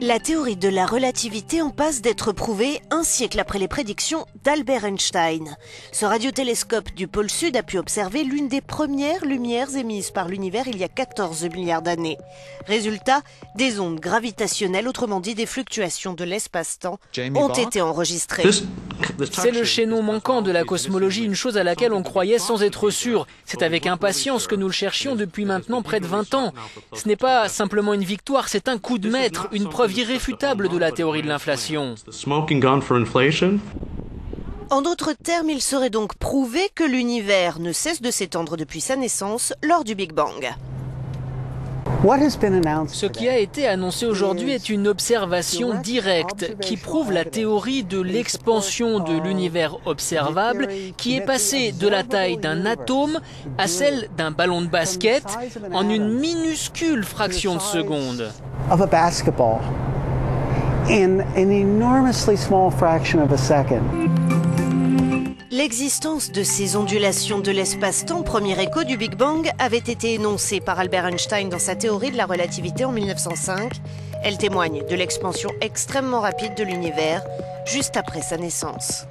La théorie de la relativité en passe d'être prouvée un siècle après les prédictions d'Albert Einstein. Ce radiotélescope du pôle Sud a pu observer l'une des premières lumières émises par l'univers il y a 14 milliards d'années. Résultat, des ondes gravitationnelles, autrement dit des fluctuations de l'espace-temps, ont été enregistrées. C'est le chaînon manquant de la cosmologie, une chose à laquelle on croyait sans être sûr. C'est avec impatience que nous le cherchions depuis maintenant près de 20 ans. Ce n'est pas simplement une victoire, c'est un coup de maître, une preuve irréfutable de la théorie de l'inflation. En d'autres termes, il serait donc prouvé que l'univers ne cesse de s'étendre depuis sa naissance lors du Big Bang. Ce qui a été annoncé aujourd'hui est une observation directe qui prouve la théorie de l'expansion de l'univers observable qui est passée de la taille d'un atome à celle d'un ballon de basket en une minuscule fraction de seconde. L'existence de ces ondulations de l'espace-temps, premier écho du Big Bang, avait été énoncée par Albert Einstein dans sa théorie de la relativité en 1905. Elle témoigne de l'expansion extrêmement rapide de l'univers juste après sa naissance.